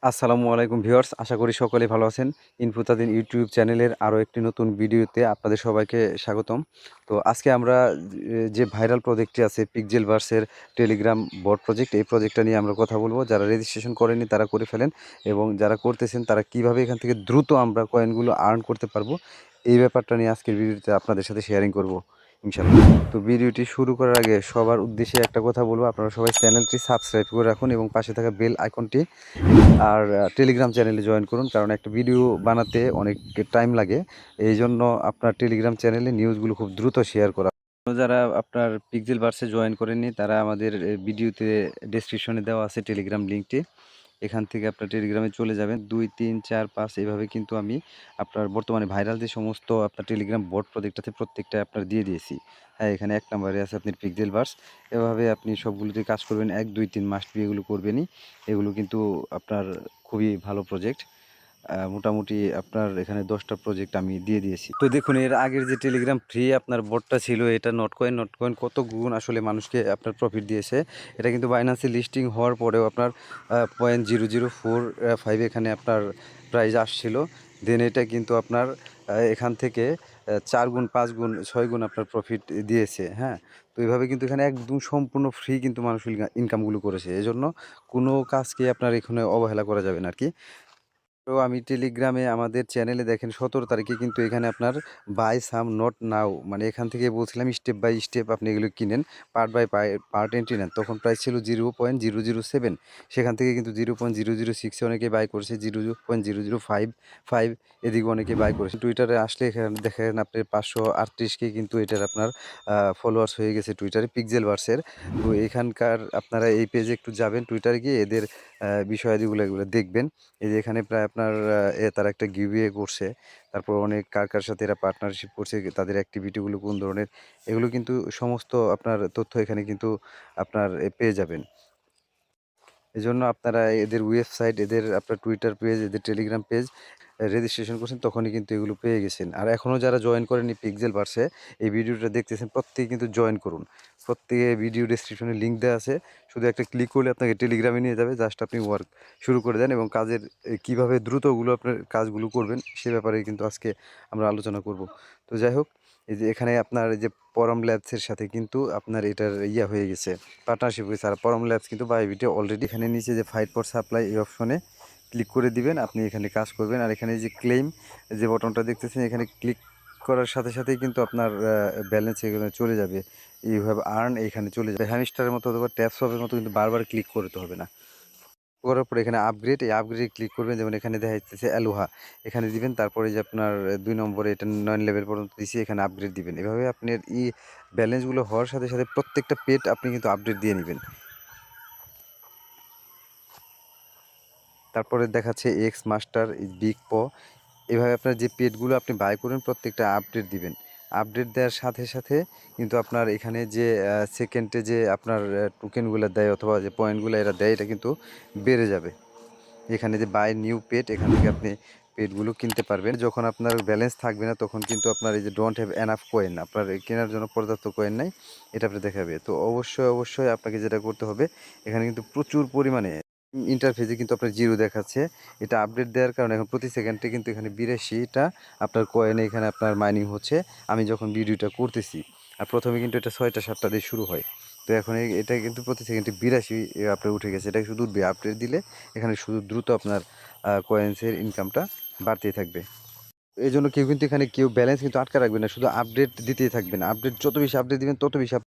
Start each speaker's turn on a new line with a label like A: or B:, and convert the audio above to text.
A: আসসালামু আলাইকুম ভিউয়ার্স, আশা করি সকলেই ভালো আছেন। ইনফুতাদিন ইউটিউব চ্যানেলের আরও একটি নতুন ভিডিওতে আপনাদের সবাইকে স্বাগতম। তো আজকে আমরা যে ভাইরাল প্রজেক্টটি আছে পিক্সেলভার্সের টেলিগ্রাম বট প্রজেক্ট, এই প্রজেক্টটা নিয়ে আমরা কথা বলবো। যারা রেজিস্ট্রেশন করেনি তারা করে ফেলেন, এবং যারা করতেছেন তারা কিভাবে এখান থেকে দ্রুত আমরা কয়েনগুলো আর্ন করতে পারবো, এই ব্যাপারটা নিয়ে আজকের ভিডিওতে আপনাদের সাথে শেয়ারিং করব ইনশাল্লাহ। তো ভিডিওটি শুরু করার আগে সবার উদ্দেশ্যে একটা কথা বলবো, আপনারা সবাই চ্যানেলটি সাবস্ক্রাইব করে রাখুন এবং পাশে থাকা বেল আইকনটি আর টেলিগ্রাম চ্যানেলে জয়েন করুন, কারণ একটা ভিডিও বানাতে অনেক টাইম লাগে। এই জন্য আপনার টেলিগ্রাম চ্যানেলে নিউজগুলো খুব দ্রুত শেয়ার করা। যারা আপনার পিক্সেলভার্সে জয়েন করেননি তারা আমাদের ভিডিওতে ডেসক্রিপশনে দেওয়া আছে টেলিগ্রাম লিঙ্কটি, এখান থেকে আপনার টেলিগ্রামে চলে যাবেন। 2 3 4 5 এইভাবে কিন্তু আমি আপনার বর্তমানে ভাইরাল যে সমস্ত আপনার টেলিগ্রাম বট প্রজেক্ট আছে প্রত্যেকটা আপনার দিয়ে দিয়েছি। হ্যাঁ, এখানে 1 নম্বরে আছে আপনার পিক্সেলভার্স। এভাবে আপনি সবগুলোতে কাজ করবেন, 1 2 3 মাস্ট বি এগুলো করবেনই। এগুলো কিন্তু আপনার খুবই ভালো প্রজেক্ট। মোটামুটি আপনার এখানে 10টা প্রজেক্ট আমি দিয়ে দিয়েছি। তো দেখুন, এর আগের যে টেলিগ্রাম ফ্রি আপনার বটটা ছিল, এটা নটকয়েন কত গুণ আসলে মানুষকে আপনার প্রফিট দিয়েছে। এটা কিন্তু বাইন্যান্সে লিস্টিং হওয়ার পরেও আপনার 0.0045 এখানে আপনার প্রাইস আসছিল। দেন এটা কিন্তু আপনার এখান থেকে 4 গুণ 5 গুণ 6 গুণ আপনার প্রফিট দিয়েছে। হ্যাঁ, তো এইভাবে কিন্তু এখানে একদম সম্পূর্ণ ফ্রি কিন্তু মানুষ ইনকামগুলো করেছে। এজন্য কোনো কাজকে আপনার এখানে অবহেলা করা যাবে না আর কি। তো আমি টেলিগ্রামে আমাদের চ্যানেলে দেখেন 17 তারিখে কিন্তু এখানে আপনার বাই সাম নট নাও, মানে এখান থেকে বলছিলাম স্টেপ বাই স্টেপ আপনি এগুলো কিনেন, পার্ট বাই পার্ট এন্ট্রি নেন। তখন প্রাইস ছিল 0.007, সেখান থেকে কিন্তু 0.006-এ অনেকে বাই করেছে, 0.0055 এদিকে অনেকে বাই করেছে। টুইটারে আসলে এখানে দেখেন আপনি 538কে কিন্তু এটার আপনার ফলোয়ার্স হয়ে গেছে টুইটারে পিক্সেলভার্সের। তো এখানকার আপনারা এই পেজে একটু যাবেন, টুইটারে গিয়ে এদের বিষয়াদিগুলো এগুলো দেখবেন। এই যে এখানে প্রায় আপনার তারা একটা গিভওয়ে করছে। তারপর অনেক কার সাথে এরা পার্টনারশিপ করছে, তাদের অ্যাক্টিভিটিগুলো কোন ধরনের, এগুলো কিন্তু সমস্ত আপনার তথ্য এখানে কিন্তু আপনার পেয়ে যাবেন। এজন্য আপনারা এদের ওয়েবসাইট, এদের আপনার টুইটার পেজ, এদের টেলিগ্রাম পেজ রেজিস্ট্রেশন করছেন তখনই কিন্তু এগুলো পেয়ে গেছেন। আর এখনও যারা জয়েন করেননি পিক্সেলভার্সে, এই ভিডিওটা দেখতেছেন প্রত্যেকে কিন্তু জয়েন করুন। প্রত্যেকে ভিডিও ডেসক্রিপশনে লিঙ্ক দেওয়া আছে, শুধু একটা ক্লিক করলে আপনাকে টেলিগ্রামে নিয়ে যাবে। জাস্ট আপনি ওয়ার্ক শুরু করে দেন এবং কাজের কীভাবে দ্রুত ওগুলো আপনার কাজগুলো করবেন সে ব্যাপারে কিন্তু আজকে আমরা আলোচনা করব। তো যাই হোক, এই যে এখানে আপনার এই যে পরম ল্যাবসের সাথে কিন্তু আপনার এটার হয়ে গেছে, পার্টনারশিপ হয়েছে। আর পরম ল্যাবস কিন্তু বাইবিটে অলরেডি এখানে নিচে যে ফাইট ফর সাপ্লাই এই অপশনে ক্লিক করে দিবেন, আপনি এখানে কাজ করবেন। আর এখানে যে ক্লেম যে বটনটা দেখতেছেন, এখানে ক্লিক করার সাথে সাথেই কিন্তু আপনার ব্যালেন্স এখানে চলে যাবে। ইউ হ্যাভ আর্ন এইখানে চলে যাবে, হ্যামস্টারের মতো অথবা ট্যাপসপের মতো কিন্তু বারবার ক্লিক করতে হবে না। করার পরে এখানে আপগ্রেড, এই আপগ্রেডে ক্লিক করবেন। যেমন এখানে দেখা যাচ্ছে অ্যালোহা, এখানে দিবেন। তারপরে যে আপনার 2 নম্বরে এটা 9 লেভেল পর্যন্ত দিছি, এখানে আপগ্রেড দিবেন। এভাবে আপনার ব্যালেন্সগুলো হওয়ার সাথে সাথে প্রত্যেকটা পেট আপনি কিন্তু আপডেট দিয়ে নেবেন। তারপরে দেখাচ্ছে এক্স মাস্টার, বিগ প, এভাবে আপনার যে পেডগুলো আপনি বাই করবেন প্রত্যেকটা আপডেট দিবেন। আপডেট দেওয়ার সাথে সাথে কিন্তু আপনার এখানে যে সেকেন্ডে যে আপনার টোকেনগুলো দেয় অথবা যে পয়েন্টগুলো এরা দেয়, এটা কিন্তু বেড়ে যাবে। এখানে যে বাই নিউ পেড, এখান থেকে আপনি পেডগুলো কিনতে পারবেন। যখন আপনার ব্যালেন্স থাকবে না তখন কিন্তু আপনার এই যে ডোন্ট হ্যাভ এনাফ কয়েন, আপনার কেনার জন্য পর্যাপ্ত কয়েন নাই, এটা আপনি দেখাবে। তো অবশ্যই আপনাকে যেটা করতে হবে, এখানে কিন্তু প্রচুর পরিমাণে ইন্টারফেসে কিন্তু আপনার জিরো দেখাচ্ছে। এটা আপডেট দেওয়ার কারণে এখন প্রতি সেকেন্ডে কিন্তু এখানে 82টা আপনার কয়েনে এখানে আপনার মাইনিং হচ্ছে আমি যখন ভিডিওটা করতেছি। আর প্রথমে কিন্তু এটা 6টা 7টা দিয়ে শুরু হয়। তো এখন এটা কিন্তু প্রতি সেকেন্ডে 82 আপনার উঠে গেছে। এটা শুধু আপডেট দিলে এখানে শুধু দ্রুত আপনার কয়েন্সের ইনকামটা বাড়তেই থাকবে। এই জন্য কেউ কিন্তু এখানে কেউ ব্যালেন্স কিন্তু আটকা রাখবে না, শুধু আপডেট দিতেই থাকবেন। আপডেট যত বেশি আপডেট দিবেন তত বেশি